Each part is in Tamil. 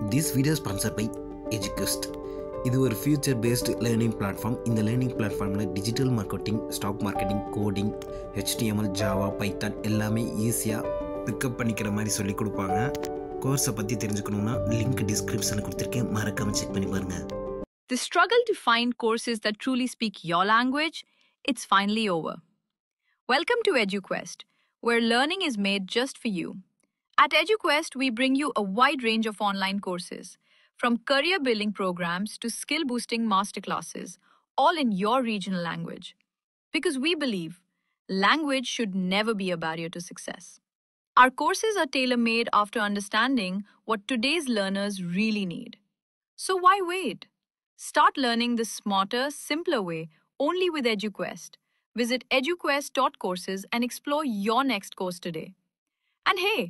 This video is sponsored by EduQuest. இது ஒரு ஃபியூச்சர் பேஸ்டு லேர்னிங் பிளாட்ஃபார்ம். இந்த லேர்னிங் பிளாட்ஃபார்மில் digital marketing, stock marketing, coding, HTML, Java, Python எல்லாமே ஈஸியாக பிக்கப் பண்ணிக்கிற மாதிரி சொல்லி கொடுப்பாங்க. கோர்ஸை பற்றி தெரிஞ்சுக்கணுன்னா லிங்க் டிஸ்கிரிப்ஷனில் கொடுத்துருக்கேன், மறக்காமல் செக் பண்ணி பாருங்கள். The struggle to find courses that truly speak your language, it's finally over. Welcome to EduQuest, where learning is made just for you. At EduQuest, we bring you a wide range of online courses, from career-building programs to skill-boosting masterclasses, all in your regional language. Because we believe language should never be a barrier to success. Our courses are tailor-made after understanding what today's learners really need. So why wait? Start learning the smarter, simpler way only with EduQuest. Visit eduquest.courses and explore your next course today. And hey,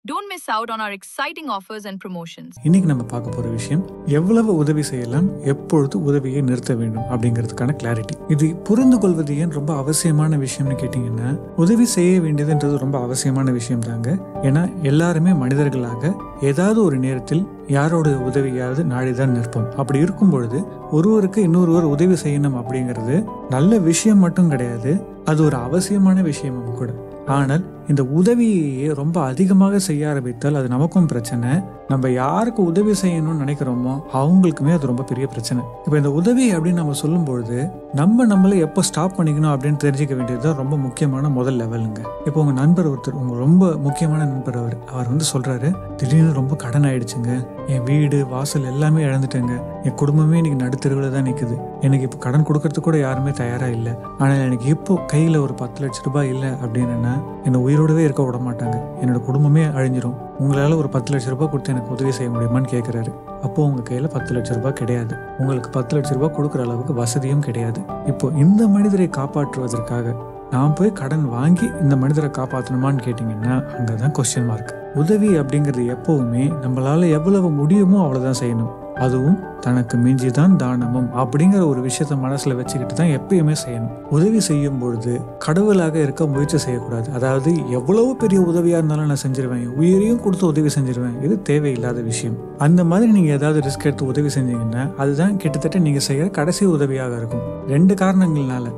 don't miss out on our exciting offers and promotions. இன்னைக்கு நம்ம பார்க்க போற விஷயம், எவ்வளவு உதவி செய்யலாம், எப்பொழுது உதவியை நிறுத்த வேண்டும் அப்படிங்கிறதுக்கான கிளாரிட்டி. இது புரிந்து கொள்வது ஏன் ரொம்ப அவசியமான விஷயம்னு கேட்டீங்கன்னா, உதவி செய்ய வேண்டியதுன்றது ரொம்ப அவசியமான விஷயம் தாங்க. ஏன்னா எல்லாருமே மனிதர்களாக ஏதாவது ஒரு நேரத்தில் யாரோட உதவியாவது நாடிதான் நிற்போம். அப்படி இருக்கும் பொழுது ஒருவருக்கு இன்னொருவர் உதவி செய்யணும் அப்படிங்கிறது நல்ல விஷயம் மட்டும் கிடையாது, அது ஒரு அவசியமான விஷயமும் கூட. ஆனால் இந்த உதவியை ரொம்ப அதிகமாக செய்ய ஆரம்பித்தால் அது நமக்கும் பிரச்சனை. நம்ம யாருக்கு உதவி செய்யணும்னு நினைக்கிறோமோ அவங்களுக்குமே அது ரொம்ப பெரிய பிரச்சனை. இப்போ இந்த உதவி அப்படின்னு நம்ம சொல்லும்பொழுது நம்மளை எப்போ ஸ்டாப் பண்ணிக்கணும் அப்படின்னு தெரிஞ்சுக்க வேண்டியதுதான் ரொம்ப முக்கியமான முதல் லெவலுங்க. இப்போ உங்கள் நண்பர் ஒருத்தர், உங்கள் ரொம்ப முக்கியமான நண்பர், அவர் சொல்கிறாரு, திடீர்னு ரொம்ப கடன் ஆயிடுச்சுங்க, என் வீடு வாசல் எல்லாமே இழந்துட்டேங்க, என் குடும்பமே இன்னைக்கு நடுத்தெருவில் தான் நிற்குது, எனக்கு இப்போ கடன் கொடுக்கறதுக்கு கூட யாருமே தயாராக இல்லை, ஆனால் எனக்கு இப்போ கையில் ஒரு 10 லட்சம் ரூபாய் இல்லை அப்படின்னா என்னை உயிரோடவே இருக்க விட மாட்டாங்க, என்னோட குடும்பமே அழிஞ்சிரும், உங்களால் ஒரு 10 லட்சம் ரூபாய் கொடுத்து எனக்கு உதவி செய்ய முடியுமான்னு கேட்குறாரு. அப்போது உங்கள் கையில் 10 லட்சம் ரூபாய் கிடையாது, உங்களுக்கு 10 லட்சம் ரூபாய் கொடுக்குற அளவுக்கு வசதியும் கிடையாது. இப்போ இந்த மனிதரை காப்பாற்றுவதற்காக நான் போய் கடன் வாங்கி இந்த மனிதரை காப்பாற்றணுமான்னு கேட்டிங்கன்னா அங்கே தான் கொஸ்டின் மார்க். உதவி அப்படிங்கிறது எப்போவுமே நம்மளால் எவ்வளவு முடியுமோ அவ்வளோதான் செய்யணும். அதுவும் தனக்கு மிஞ்சிதான் தானமும் அப்படிங்கிற ஒரு விஷயத்த மனசுல வச்சுக்கிட்டு தான் எப்பயுமே செய்யணும். உதவி செய்யும் பொழுது கடவுளாக இருக்க முயற்சி செய்யக்கூடாது. அதாவது எவ்வளவு பெரிய உதவியா இருந்தாலும் நான் செஞ்சிருவேன், உயிரையும் கொடுத்து உதவி செஞ்சிருவேன், இது தேவையில்லாத விஷயம். அந்த மாதிரி நீங்க ஏதாவது ரிஸ்க் எடுத்து உதவி செஞ்சீங்கன்னா அதுதான் கிட்டத்தட்ட நீங்க செய்யற கடைசி உதவியாக இருக்கும். 2 காரணங்கள்னால.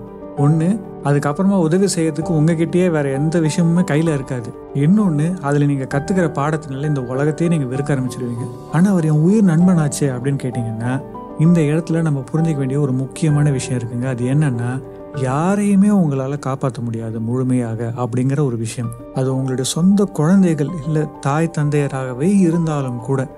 ஒன்று, அதுக்கப்புறமா உதவி செய்யறதுக்கு உங்ககிட்டயே வேற எந்த விஷயமுமே கையில் இருக்காது. இன்னொன்று, அதில் நீங்கள் கற்றுக்கிற பாடத்தினால இந்த உலகத்தையே நீங்கள் வெறுக்க ஆரம்பிச்சிடுவீங்க. ஆனால் அவர் என் உயிர் நண்பனாச்சே அப்படின்னு கேட்டிங்கன்னா, இந்த இடத்துல நம்ம புரிஞ்சிக்க வேண்டிய ஒரு முக்கியமான விஷயம் இருக்குங்க. அது என்னன்னா, யாரையுமே உங்களால் காப்பாற்ற முடியாது முழுமையாக அப்படிங்கிற ஒரு விஷயம். அது உங்களுடைய சொந்த குழந்தைகள் இல்லை தாய் தந்தையராகவே இருந்தாலும் கூட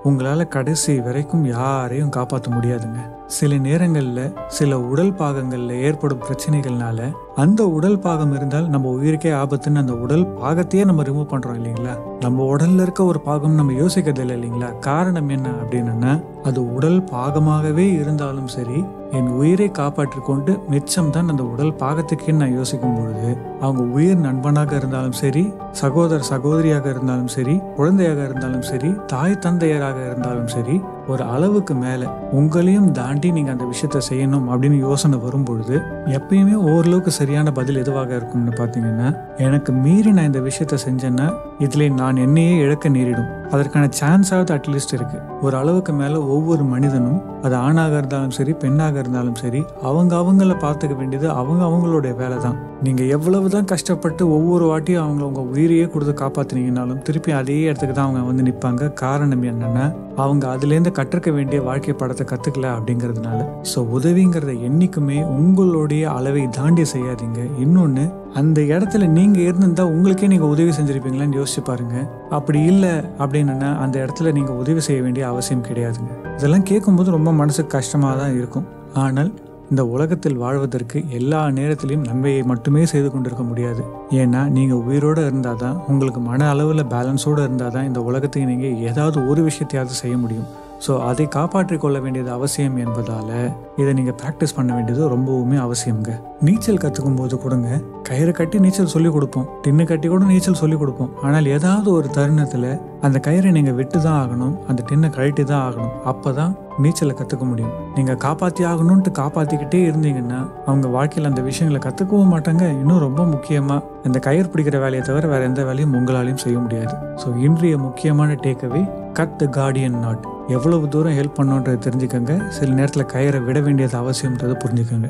உங்களால் கடைசி வரைக்கும் யாரையும் காப்பாற்ற முடியாதுங்க. சில நேரங்களில் சில உடல் பாகங்களில் ஏற்படும் பிரச்சனைகள்னால அந்த உடல் பாகம் இருந்தால் நம்ம உயிருக்கே ஆபத்துன்னு அந்த உடல் பாகத்தையே நம்ம ரிமூவ் பண்ணுறோம் இல்லைங்களா. நம்ம உடல்ல இருக்க ஒரு பாகம் நம்ம யோசிக்கிறது இல்லை இல்லைங்களா. காரணம் என்ன அப்படின்னா, அது உடல் பாகமாகவே இருந்தாலும் சரி, என் உயிரை காப்பாற்றி கொண்டு மிச்சம் தான் அந்த உடல் பாகத்துக்குன்னு நான் யோசிக்கும் பொழுது, அவங்க உயிர் நண்பனாக இருந்தாலும் சரி, சகோதர சகோதரியாக இருந்தாலும் சரி, குழந்தையாக இருந்தாலும் சரி, தாய் தந்தையராக இருந்தாலும் சரி, ஒரு அளவுக்கு மேலே உங்களையும் தாண்டி நீங்கள் அந்த விஷயத்த செய்யணும் அப்படின்னு யோசனை வரும்பொழுது எப்பயுமே ஓரளவுக்கு சரியான பதில் எதுவாக இருக்கும்னு பார்த்தீங்கன்னா, எனக்கு மீறி நான் இந்த விஷயத்த செஞ்சேன்னா இதில் நான் என்னையே இழக்க நேரிடும், அதற்கான சான்ஸாவது அட்லீஸ்ட் இருக்கு. ஒரு அளவுக்கு மேலே ஒவ்வொரு மனிதனும், அது ஆணாக இருந்தாலும் சரி பெண்ணாக இருந்தாலும் சரி, அவங்கள பார்த்துக்க வேண்டியது அவங்களுடைய வேலை தான். நீங்கள் எவ்வளவுதான் கஷ்டப்பட்டு ஒவ்வொரு வாட்டியும் உங்க உயிரையே கொடுத்து காப்பாற்றினீங்கனாலும் திருப்பி அதே இடத்துக்கு தான் அவங்க நிற்பாங்க. காரணம் என்னன்னா, அவங்க அதுலேருந்து கற்றுக்க வேண்டிய வாழ்க்கை படத்தை கற்றுக்கல அப்படிங்கிறதுனால. ஸோ உதவிங்கிறத என்றைக்குமே உங்களுடைய அளவை தாண்டி செய்யாதீங்க. இன்னொன்று, அந்த இடத்துல நீங்கள் இருந்திருந்தால் உங்களுக்கே நீங்கள் உதவி செஞ்சுருப்பீங்களான்னு யோசிச்சு பாருங்க. அப்படி இல்லை அப்படின்னா அந்த இடத்துல நீங்கள் உதவி செய்ய வேண்டிய அவசியம் கிடையாதுங்க. இதெல்லாம் கேட்கும்போது ரொம்ப மனசுக்கு கஷ்டமாக தான் இருக்கும். ஆனால் இந்த உலகத்தில் வாழ்வதற்கு எல்லா நேரத்திலையும் நன்மையை மட்டுமே செய்து கொண்டிருக்க முடியாது. ஏன்னா நீங்கள் உயிரோடு இருந்தால் தான், உங்களுக்கு மன அளவில் பேலன்ஸோடு இருந்தால் தான் இந்த உலகத்துக்கு நீங்கள் ஏதாவது ஒரு விஷயத்தையாவது செய்ய முடியும். ஸோ அதை காப்பாற்றிக் கொள்ள வேண்டியது அவசியம் என்பதால் இதை நீங்கள் ப்ராக்டிஸ் பண்ண வேண்டியது ரொம்பவுமே அவசியங்க. நீச்சல் கற்றுக்கும் போது கூடங்க கயிறு கட்டி நீச்சல் சொல்லிக் கொடுப்போம், டின்னு கட்டி கூட நீச்சல் சொல்லிக் கொடுப்போம். ஆனால் ஏதாவது ஒரு தருணத்தில் அந்த கயிறை நீங்கள் விட்டு தான் ஆகணும், அந்த டின்னை கழட்டி தான் ஆகணும். அப்போ தான் நீச்சலை கற்றுக்க முடியும். நீங்கள் காப்பாற்றி ஆகணும்ன்ட்டு காப்பாற்றிக்கிட்டே இருந்தீங்கன்னா அவங்க வாழ்க்கையில் அந்த விஷயங்களை கற்றுக்கவும் மாட்டாங்க. இன்னும் ரொம்ப முக்கியமாக இந்த கயிறு பிடிக்கிற வேலையை தவிர வேறு எந்த வேலையும் உங்களாலையும் செய்ய முடியாது. ஸோ இன்றைய முக்கியமான takeaway, cut the Guardian not. எவ்வளவு தூரம் ஹெல்ப் பண்ணோன்றதை தெரிஞ்சுக்கங்க. சில நேரத்தில் கயிறை விட வேண்டியது அவசியம்ன்றதை புரிஞ்சுக்கங்க.